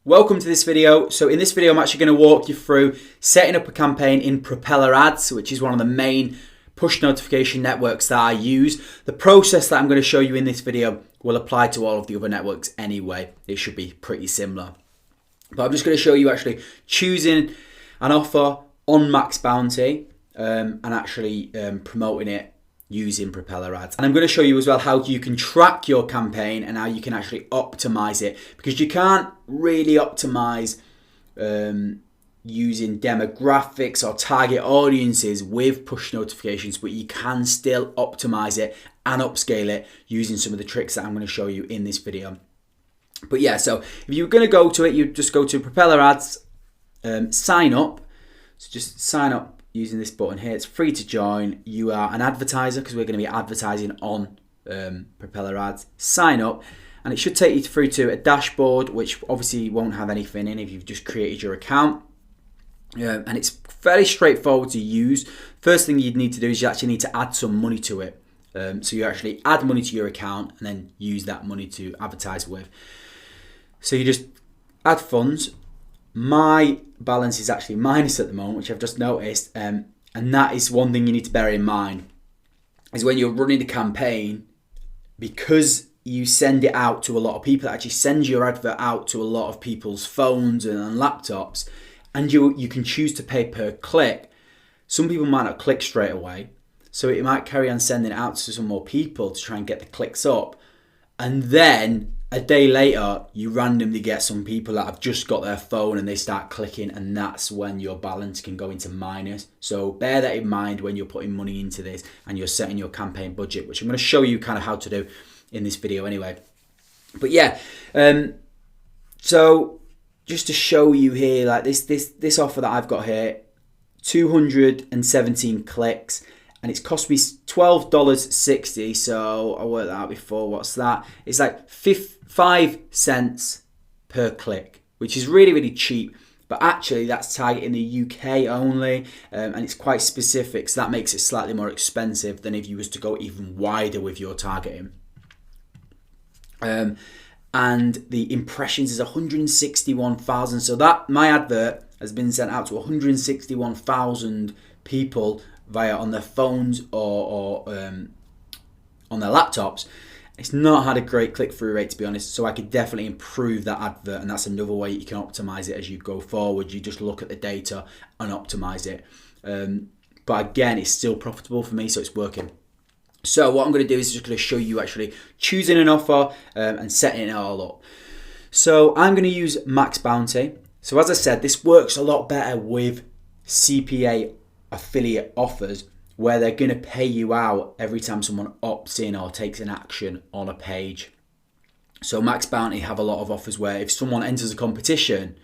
Welcome to this video. So in this video, I'm actually going to walk you through setting up a campaign in Propeller Ads, which is one of the main push notification networks that I use. The process that I'm going to show you in this video will apply to all of the other networks anyway. It should be pretty similar. But I'm just going to show you actually choosing an offer on Max Bounty and actually promoting it using Propeller Ads. And I'm going to show you as well how you can track your campaign and how you can actually optimize it, because you can't really optimize using demographics or target audiences with push notifications, but you can still optimize it and upscale it using some of the tricks that I'm going to show you in this video. But yeah, so if you're going to go to it, you just go to Propeller Ads, sign up. So just sign up using this button here. It's free to join. You are an advertiser because we're going to be advertising on Propeller Ads. Sign up and it should take you through to a dashboard, which obviously won't have anything in if you've just created your account. And it's fairly straightforward to use. First thing you'd need to do is you actually need to add some money to it. So you actually add money to your account and then use that money to advertise with. So you just add funds. My balance is actually minus at the moment, which I've just noticed, and that is one thing you need to bear in mind, is when you're running a campaign, because you send it out to a lot of people, it actually sends your advert out to a lot of people's phones and laptops, and you can choose to pay per click. Some people might not click straight away, so it might carry on sending it out to some more people to try and get the clicks up, and then a day later, you randomly get some people that have just got their phone and they start clicking, and that's when your balance can go into minus. So bear that in mind when you're putting money into this and you're setting your campaign budget, which I'm going to show you kind of how to do in this video anyway. But yeah, so just to show you here, like this offer that I've got here, 217 clicks. And it's cost me $12.60, so I worked that out before. What's that? It's like 5 cents per click, which is really, really cheap. But actually, that's targeting the UK only, and it's quite specific, so that makes it slightly more expensive than if you was to go even wider with your targeting. And the impressions is 161,000. So that my advert has been sent out to 161,000 people via on their phones or on their laptops. It's not had a great click-through rate, to be honest, so I could definitely improve that advert, and that's another way you can optimize it as you go forward. You just look at the data and optimize it. But again, it's still profitable for me, so it's working. So what I'm going to do is just going to show you actually choosing an offer and setting it all up. So I'm going to use Max Bounty. So as I said, this works a lot better with CPA affiliate offers, where they're going to pay you out every time someone opts in or takes an action on a page. So Max Bounty have a lot of offers where if someone enters a competition,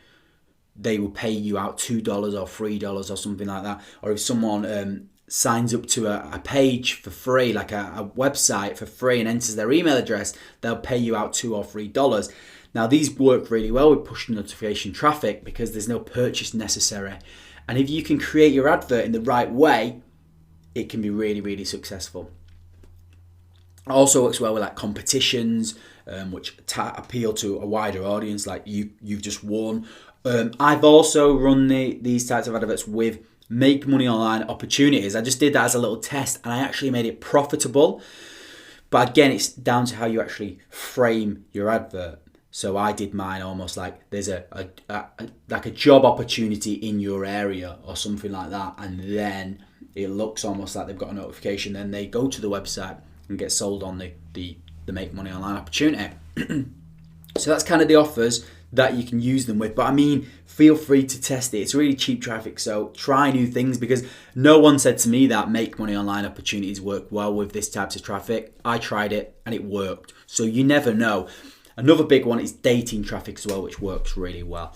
they will pay you out $2 or $3 or something like that. Or if someone signs up to a page for free, like a website for free, and enters their email address, they'll pay you out $2 or $3. Now these work really well with push notification traffic because there's no purchase necessary. And if you can create your advert in the right way, it can be really, really successful. It also works well with like competitions, which appeal to a wider audience, like you've just won. I've also run these types of adverts with make money online opportunities. I just did that as a little test, and I actually made it profitable. But again, it's down to how you actually frame your advert. So I did mine almost like there's like a job opportunity in your area or something like that, and then it looks almost like they've got a notification. Then they go to the website and get sold on the make money online opportunity. So that's kind of the offers that you can use them with. But I mean, feel free to test it. It's really cheap traffic, so try new things, because no one said to me that make money online opportunities work well with this type of traffic. I tried it and it worked. So you never know. Another big one is dating traffic as well, which works really well.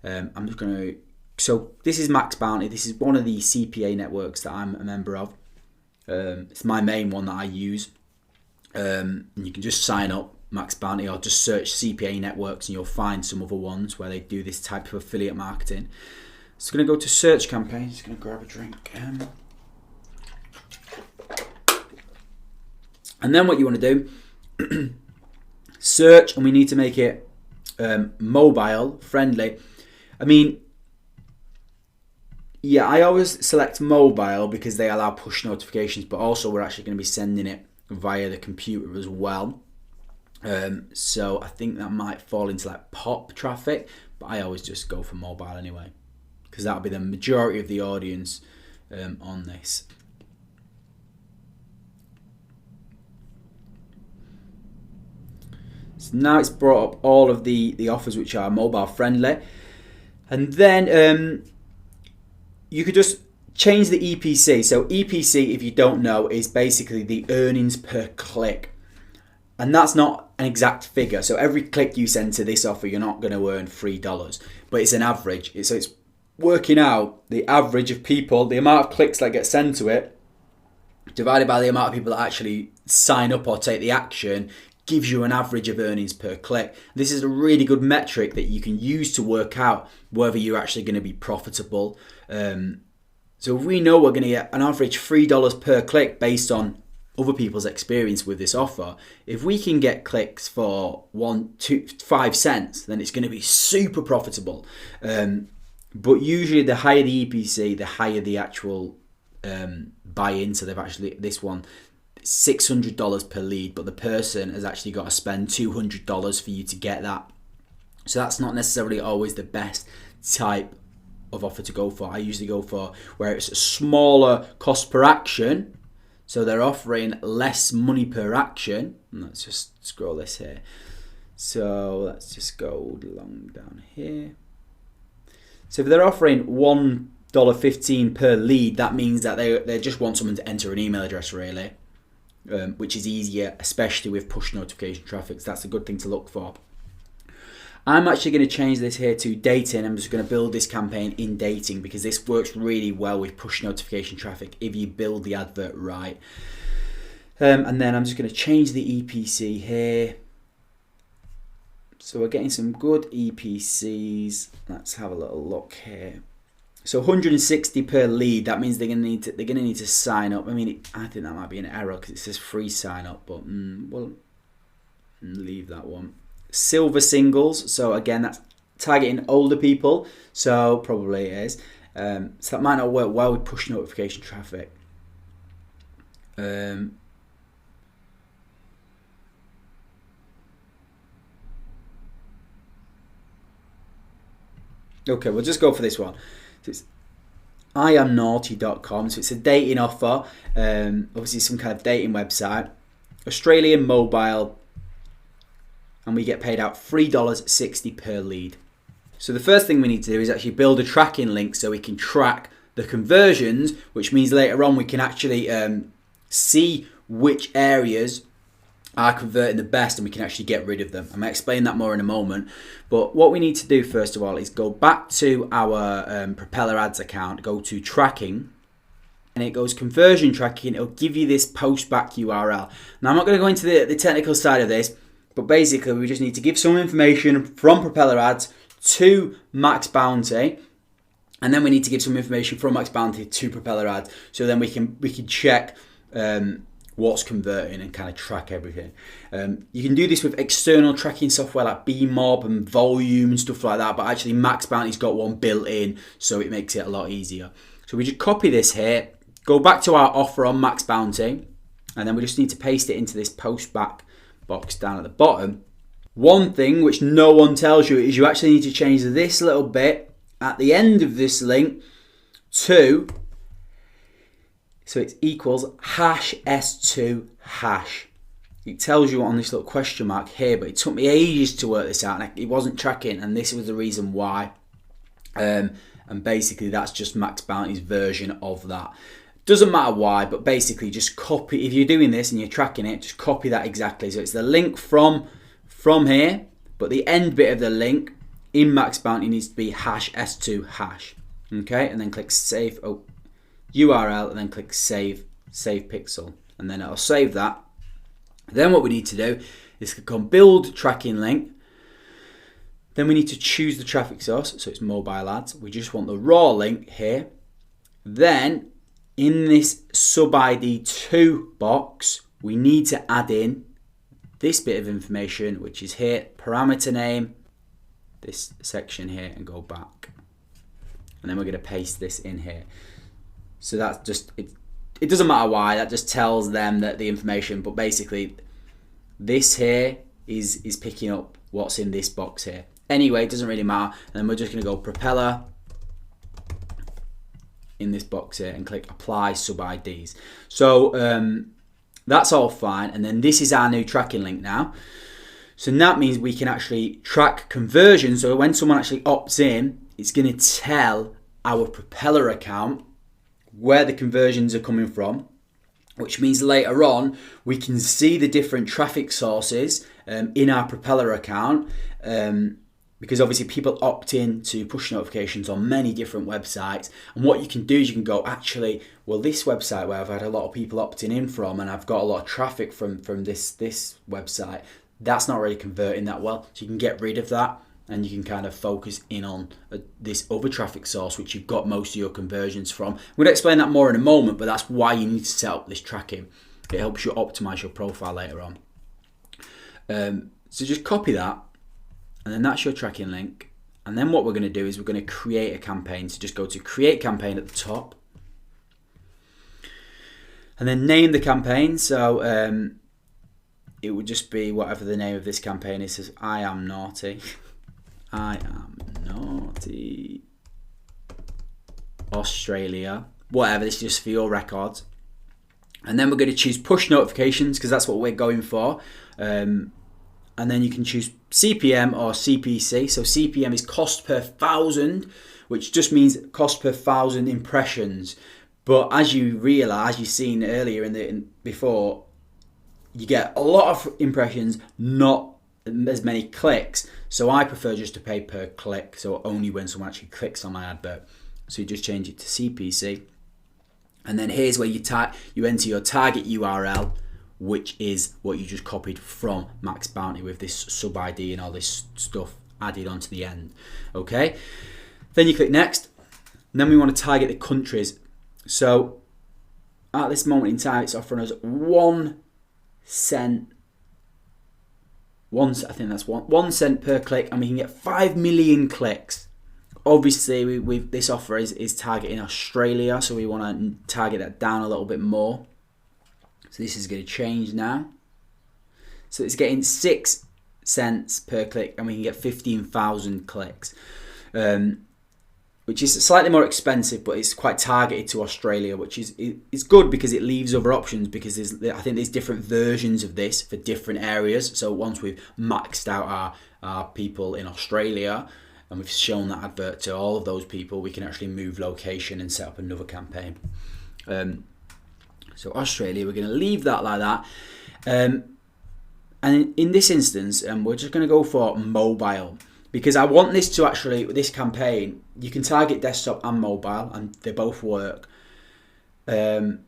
I'm just going to... So this is Max Bounty. This is one of the CPA networks that I'm a member of. It's my main one that I use. And you can just sign up, Max Bounty, or just search CPA networks and you'll find some other ones where they do this type of affiliate marketing. So I'm going to go to search campaign. Just going to grab a drink. And then what you want to do... search, and we need to make it mobile friendly. I mean, yeah, I always select mobile because they allow push notifications, but also we're actually going to be sending it via the computer as well. So I think that might fall into like pop traffic, but I always just go for mobile anyway, because that'll be the majority of the audience on this. So now it's brought up all of the offers which are mobile friendly, and then you could just change the EPC. So EPC, if you don't know, is basically the earnings per click. And that's not an exact figure. So every click you send to this offer, you're not going to earn $3. But it's an average. So it's working out the average of people, the amount of clicks that get sent to it, divided by the amount of people that actually sign up or take the action, gives you an average of earnings per click. This is a really good metric that you can use to work out whether you're actually going to be profitable. So if we know we're going to get an average $3 per click based on other people's experience with this offer, if we can get clicks for 1, 2, 5 cents, then it's going to be super profitable. But usually the higher the EPC, the higher the actual buy-in. So they've actually, this one, $600 per lead, but the person has actually got to spend $200 for you to get that. So that's not necessarily always the best type of offer to go for. I usually go for where it's a smaller cost per action, so they're offering less money per action. And let's just scroll this here. So let's just go along down here. So if they're offering $1.15 per lead, that means that they just want someone to enter an email address, really, which is easier, especially with push notification traffic. So that's a good thing to look for. I'm actually going to change this here to dating. I'm just going to build this campaign in dating because this works really well with push notification traffic if you build the advert right. And then I'm just going to change the EPC here. So we're getting some good EPCs. Let's have a little look here. So 160 per lead. That means they're going to need to sign up. I mean, I think that might be an error because it says free sign up, but we'll leave that one. Silver singles, so again that's targeting older people, so probably it is. So that might not work well with push notification traffic. Okay, we'll just go for this one. So it's iamnaughty.com, so it's a dating offer, obviously some kind of dating website, Australian mobile, and we get paid out $3.60 per lead. So the first thing we need to do is actually build a tracking link so we can track the conversions, which means later on we can actually see which areas are converting the best and we can actually get rid of them. I'm going to explain that more in a moment. But what we need to do first of all is go back to our Propeller Ads account, go to tracking, and it goes conversion tracking. It'll give you this postback URL. Now I'm not going to go into the technical side of this, but basically we just need to give some information from Propeller Ads to Max Bounty, and then we need to give some information from Max Bounty to Propeller Ads, so then we can check what's converting and kind of track everything. You can do this with external tracking software like Bmob and Volume and stuff like that, but actually Max Bounty's got one built in, so it makes it a lot easier. So we just copy this here, go back to our offer on Max Bounty, and then we just need to paste it into this postback box down at the bottom. One thing which no one tells you is you actually need to change this little bit at the end of this link to, so it equals #S2 hash. It tells you on this little question mark here, but it took me ages to work this out and it wasn't tracking, and this was the reason why. And basically that's just Max Bounty's version of that. Doesn't matter why, but basically just copy, if you're doing this and you're tracking it, just copy that exactly. So it's the link from here, but the end bit of the link in Max Bounty needs to be #S2 hash. Okay, and then click save URL, and then click save pixel, and then it'll save that. Then what we need to do is click on build tracking link. Then we need to choose the traffic source, so it's mobile ads. We just want the raw link here. Then in this sub ID 2 box, we need to add in this bit of information, which is here, parameter name, this section here and go back. And then we're going to paste this in here. So that's just, it doesn't matter why, that just tells them that the information, but basically this here is picking up what's in this box here. Anyway, it doesn't really matter. And then we're just going to go propeller in this box here and click apply sub IDs. So that's all fine. And then this is our new tracking link now. So that means we can actually track conversion. So when someone actually opts in, it's going to tell our propeller account where the conversions are coming from, which means later on we can see the different traffic sources in our propeller account, because obviously people opt in to push notifications on many different websites. And what you can do is you can go, actually, well, this website where I've had a lot of people opting in from and I've got a lot of traffic from this website, that's not really converting that well. So you can get rid of that and you can kind of focus in on this other traffic source which you've got most of your conversions from. I'm going to explain that more in a moment, but that's why you need to set up this tracking. It helps you optimize your profile later on. So just copy that, and then that's your tracking link. And then what we're going to do is we're going to create a campaign. So just go to create campaign at the top, and then name the campaign. So it would just be whatever the name of this campaign is. Says I am naughty. I am naughty Australia, whatever. This is just for your records. And then we're going to choose push notifications because that's what we're going for. And then you can choose CPM or CPC. So CPM is cost per 1,000, which just means cost per 1,000 impressions. But as you realise, you've seen earlier before, you get a lot of impressions, not as many clicks. So I prefer just to pay per click, so only when someone actually clicks on my advert. So you just change it to CPC, and then here's where you enter your target URL, which is what you just copied from Max Bounty with this sub ID and all this stuff added onto the end. Okay, then you click next, and then we want to target the countries. So at this moment in time, it's offering us 1 cent. I think that's 1 cent per click, and we can get 5 million clicks. Obviously, this offer is targeting Australia, so we want to target that down a little bit more. So this is going to change now. So it's getting 6 cents per click, and we can get 15,000 clicks, which is slightly more expensive, but it's quite targeted to Australia, which is good because it leaves other options, because I think there's different versions of this for different areas. So once we've maxed out our people in Australia and we've shown that advert to all of those people, we can actually move location and set up another campaign. So Australia, we're going to leave that like that. And in this instance, we're just going to go for mobile, because I want this to actually, this campaign, you can target desktop and mobile, and they both work. But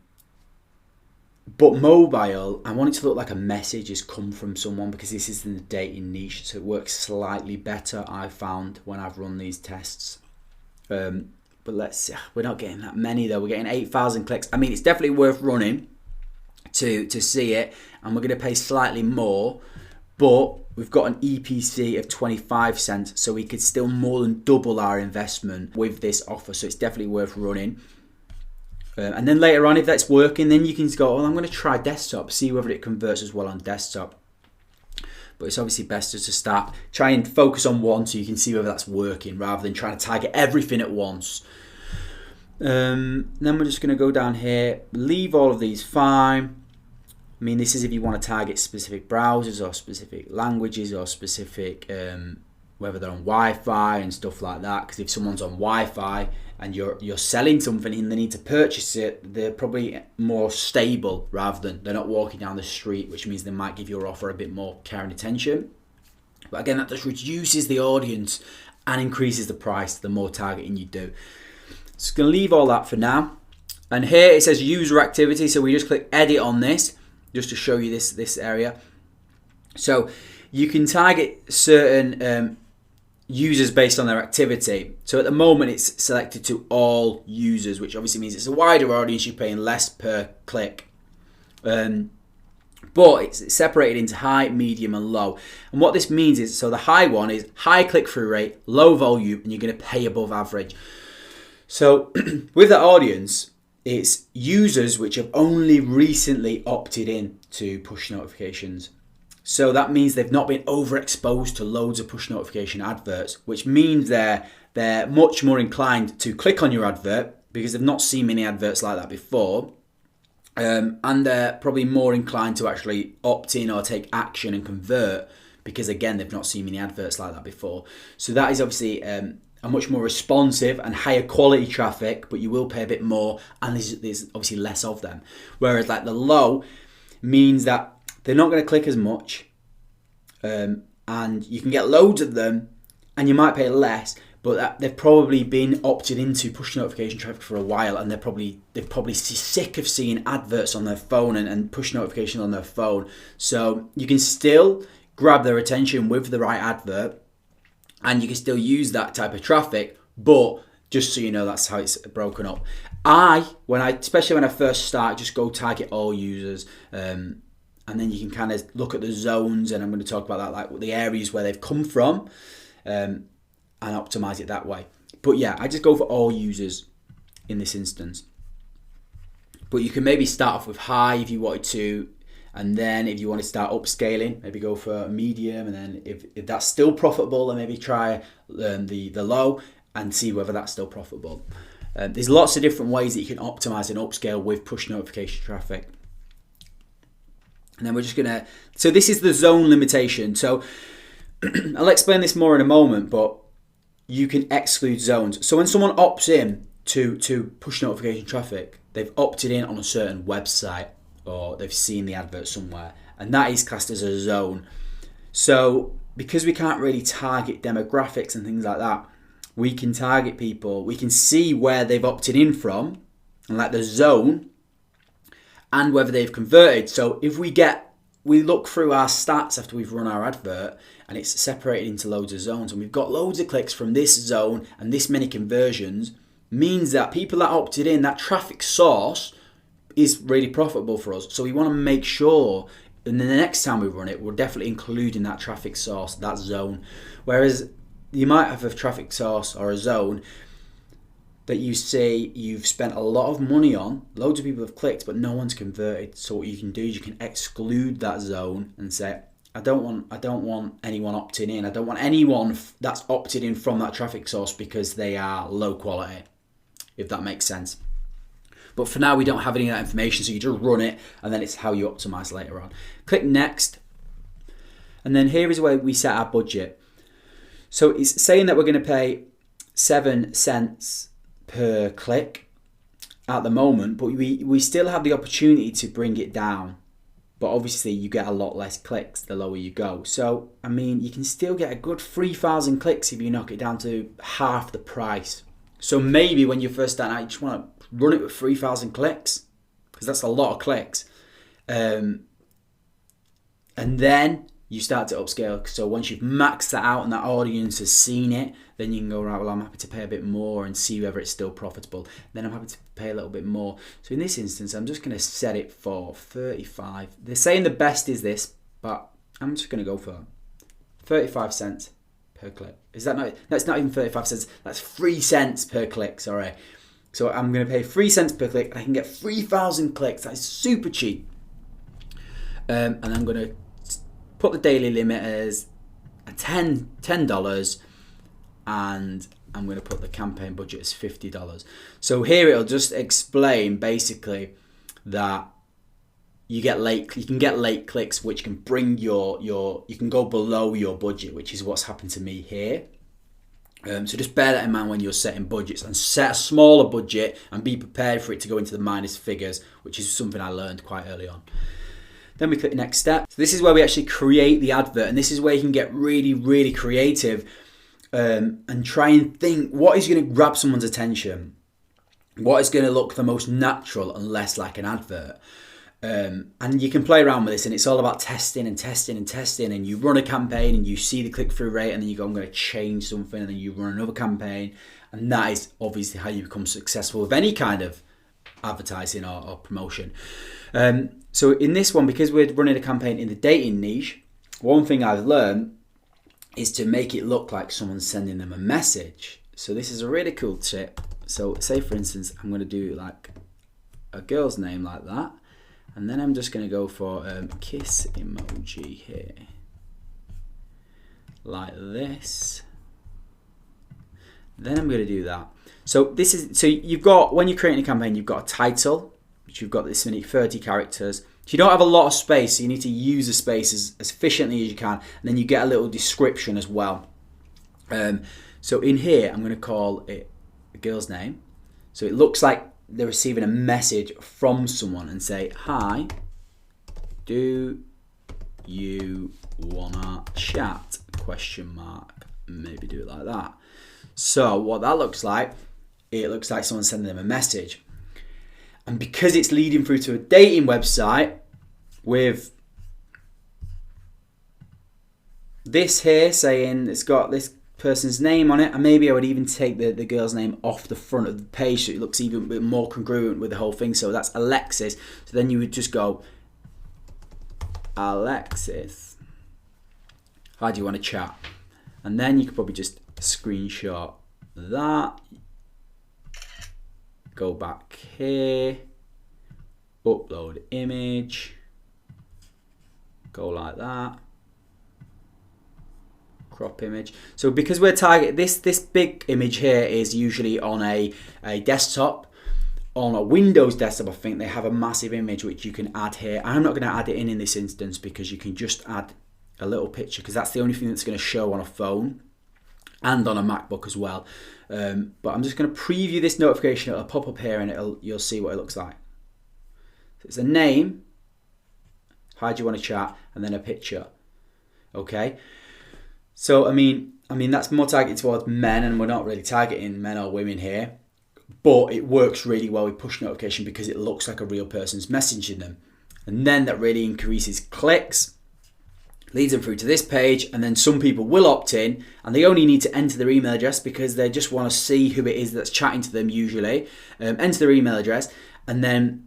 mobile, I want it to look like a message has come from someone, because this is in the dating niche, so it works slightly better, I've found, when I've run these tests. But let's see, we're not getting that many though. We're getting 8,000 clicks. I mean, it's definitely worth running to see it, and we're going to pay slightly more, but we've got an EPC of 25 cents, so we could still more than double our investment with this offer. So it's definitely worth running. And then later on, if that's working, then you can go, well, I'm going to try desktop, see whether it converts as well on desktop. But it's obviously best to start, try and focus on one so you can see whether that's working, rather than trying to target everything at once. Then we're just going to go down here, leave all of these fine. I mean, this is if you want to target specific browsers or specific languages or specific, whether they're on Wi-Fi and stuff like that. Because if someone's on Wi-Fi and you're selling something and they need to purchase it, they're probably more stable rather than they're not walking down the street, which means they might give your offer a bit more care and attention. But again, that just reduces the audience and increases the price the more targeting you do. So I'm going to leave all that for now. And here it says user activity, so we just click edit on this, just to show you this area. So you can target certain users based on their activity. So at the moment it's selected to all users, which obviously means it's a wider audience, you're paying less per click. But But it's separated into high, medium, and low. And what this means is, so the high one is high click-through rate, low volume, and you're going to pay above average. So with that audience, it's users which have only recently opted in to push notifications. So that means they've not been overexposed to loads of push notification adverts, which means they're much more inclined to click on your advert because they've not seen many adverts like that before. And they're probably more inclined to actually opt in or take action and convert because, again, they've not seen many adverts like that before. So that is obviously a much more responsive and higher quality traffic, but you will pay a bit more, and there's obviously less of them. Whereas like the low means that they're not going to click as much, and you can get loads of them, and you might pay less, but they've probably been opted into push notification traffic for a while, and they're probably sick of seeing adverts on their phone and push notifications on their phone. So you can still grab their attention with the right advert, and you can still use that type of traffic, but just so you know, that's how it's broken up. Especially when I first start, just go target all users, and then you can kind of look at the zones, and I'm going to talk about that, like the areas where they've come from, and optimize it that way. But yeah, I just go for all users in this instance. But you can maybe start off with high if you wanted to, and then if you want to start upscaling, maybe go for medium, and then if that's still profitable, then maybe try the low and see whether that's still profitable. There's lots of different ways that you can optimize and upscale with push notification traffic. And then we're just gonna, so this is the zone limitation. So I'll explain this more in a moment, but you can exclude zones. So when someone opts in to push notification traffic, they've opted in on a certain website, or they've seen the advert somewhere, and that is classed as a zone. So because we can't really target demographics and things like that, we can target people, we can see where they've opted in from, and like the zone, and whether they've converted. So if we look through our stats after we've run our advert, and it's separated into loads of zones, and we've got loads of clicks from this zone and this many conversions, means that people that opted in, that traffic source is really profitable for us. So we want to make sure, and then the next time we run it, we're definitely including that traffic source, that zone. Whereas you might have a traffic source or a zone that you say you've spent a lot of money on, loads of people have clicked, but no one's converted. So what you can do is you can exclude that zone and say, I don't want anyone opting in. I don't want anyone that's opted in from that traffic source because they are low quality, if that makes sense. But for now, we don't have any of that information, so you just run it, and then it's how you optimize later on. Click next, and then here is where we set our budget. So it's saying that we're going to pay 7 cents per click at the moment, but we still have the opportunity to bring it down. But obviously you get a lot less clicks the lower you go. So, I mean, you can still get a good 3,000 clicks if you knock it down to half the price. So maybe when you first start out, you just want to run it with 3,000 clicks, because that's a lot of clicks. And then you start to upscale. So once you've maxed that out and that audience has seen it, then you can go, right, well, I'm happy to pay a bit more and see whether it's still profitable. Then I'm happy to pay a little bit more. So in this instance, I'm just going to set it for 35. They're saying the best is this, but I'm just going to go for 35 cents per click. Is that not? That's not even 35 cents. That's 3 cents per click. Sorry. So I'm going to pay 3 cents per click. I can get 3,000 clicks. That's super cheap. And I'm going to put the daily limit as $10, and I'm going to put the campaign budget as $50. So here it'll just explain basically that you can get late clicks, which can bring you can go below your budget, which is what's happened to me here. So just bear that in mind when you're setting budgets, and set a smaller budget and be prepared for it to go into the minus figures, which is something I learned quite early on. Then we click next step. So this is where we actually create the advert, and this is where you can get really, really creative and try and think what is going to grab someone's attention, what is going to look the most natural and less like an advert. And you can play around with this, and it's all about testing and testing and testing, and you run a campaign and you see the click-through rate, and then you go, I'm going to change something, and then you run another campaign, and that is obviously how you become successful with any kind of advertising or promotion. So in this one, because we're running a campaign in the dating niche, one thing I've learned is to make it look like someone's sending them a message. So this is a really cool tip. So say for instance, I'm going to do like a girl's name like that. And then I'm just going to go for kiss emoji here. Like this. Then I'm going to do that. So you've got, when you're creating a campaign, you've got a title, which you've got this many 30 characters. So you don't have a lot of space, so you need to use the space as efficiently as you can. And then you get a little description as well. So in here, I'm going to call it a girl's name. So it looks like they're receiving a message from someone and say, hi, do you wanna chat? ? Maybe do it like that. So what that looks like, it looks like someone sending them a message. And because it's leading through to a dating website with this here saying it's got this person's name on it, and maybe I would even take the girl's name off the front of the page so it looks even a bit more congruent with the whole thing. So that's Alexis. So then you would just go, Alexis, how do you want to chat? And then you could probably just screenshot that, go back here, upload image, go like that, crop image. So because we're targeting this big image here is usually on a desktop. On a Windows desktop, I think they have a massive image which you can add here. I'm not going to add it in this instance because you can just add a little picture, because that's the only thing that's going to show on a phone and on a MacBook as well. But I'm just going to preview this notification. It'll pop up here and you'll see what it looks like. So it's a name, how do you want to chat, and then a picture. Okay. So I mean that's more targeted towards men, and we're not really targeting men or women here. But it works really well with push notification because it looks like a real person's messaging them. And then that really increases clicks, leads them through to this page, and then some people will opt in and they only need to enter their email address because they just want to see who it is that's chatting to them usually. Enter their email address, and then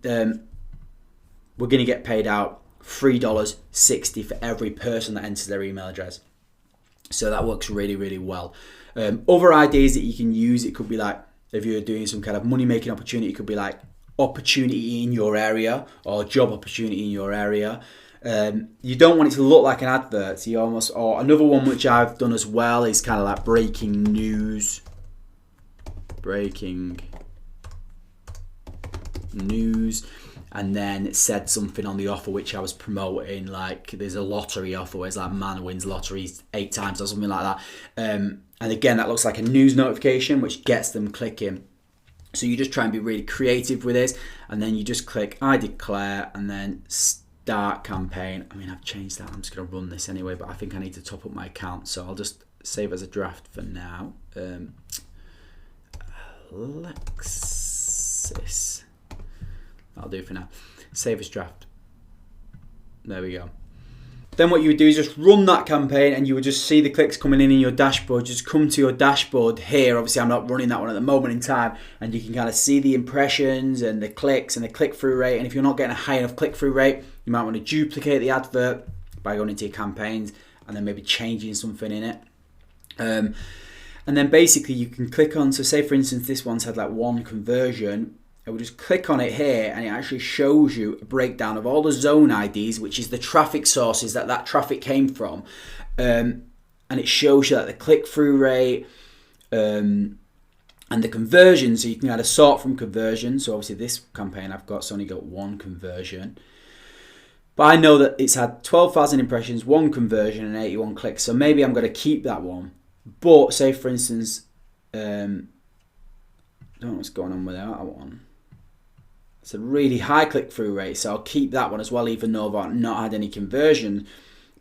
we're going to get paid out $3.60 for every person that enters their email address. So that works really, really well. Other ideas that you can use, it could be like, if you're doing some kind of money-making opportunity, it could be like opportunity in your area or job opportunity in your area. You don't want it to look like an advert. Or another one which I've done as well is kind of like breaking news. Breaking news. And then it said something on the offer which I was promoting, like there's a lottery offer where it's like man wins lotteries 8 times or something like that. And again, that looks like a news notification which gets them clicking. So you just try and be really creative with this, and then you just click I declare and then start campaign. I mean, I've changed that. I'm just going to run this anyway, but I think I need to top up my account, so I'll just save as a draft for now. Alexis. That'll do for now. Save as draft. There we go. Then what you would do is just run that campaign and you would just see the clicks coming in your dashboard. Just come to your dashboard here. Obviously, I'm not running that one at the moment in time. And you can kind of see the impressions and the clicks and the click-through rate. And if you're not getting a high enough click-through rate, you might want to duplicate the advert by going into your campaigns and then maybe changing something in it. And then basically you can click on, so say for instance, this one's had like 1 conversion. I will just click on it here and it actually shows you a breakdown of all the zone IDs, which is the traffic sources that traffic came from. And it shows you that the click-through rate and the conversion. So you can kind of sort from conversion. So obviously this campaign I've got, it's only got 1 conversion. But I know that it's had 12,000 impressions, 1 conversion and 81 clicks. So maybe I'm going to keep that one. But say for instance, I don't know what's going on with that one. It's a really high click-through rate, so I'll keep that one as well, even though I've not had any conversion.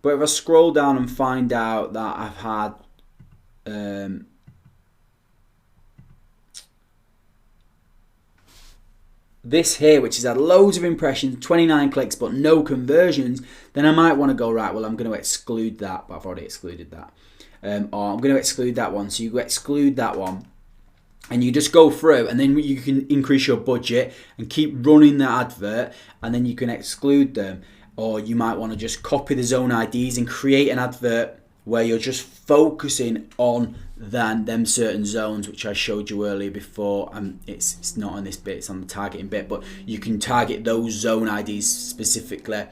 But if I scroll down and find out that I've had this here, which has had loads of impressions, 29 clicks, but no conversions, then I might want to go, right, well, I'm going to exclude that, but I've already excluded that. Or I'm going to exclude that one. So you exclude that one. And you just go through, and then you can increase your budget and keep running the advert, and then you can exclude them. Or you might want to just copy the zone IDs and create an advert where you're just focusing on them certain zones, which I showed you earlier before. It's not on this bit, it's on the targeting bit, but you can target those zone IDs specifically.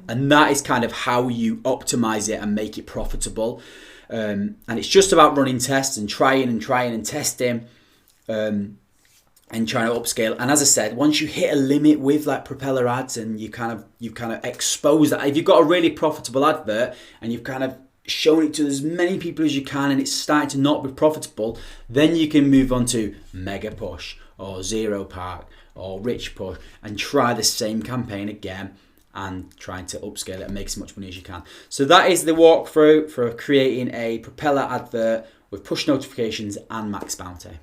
And that is kind of how you optimize it and make it profitable. And it's just about running tests and trying and testing. And trying to upscale. And as I said, once you hit a limit with like propeller ads and you kind of expose that, if you've got a really profitable advert and you've kind of shown it to as many people as you can and it's starting to not be profitable, then you can move on to mega push or zero park or rich push and try the same campaign again and trying to upscale it and make as much money as you can. So that is the walkthrough for creating a propeller advert with push notifications and max bounty.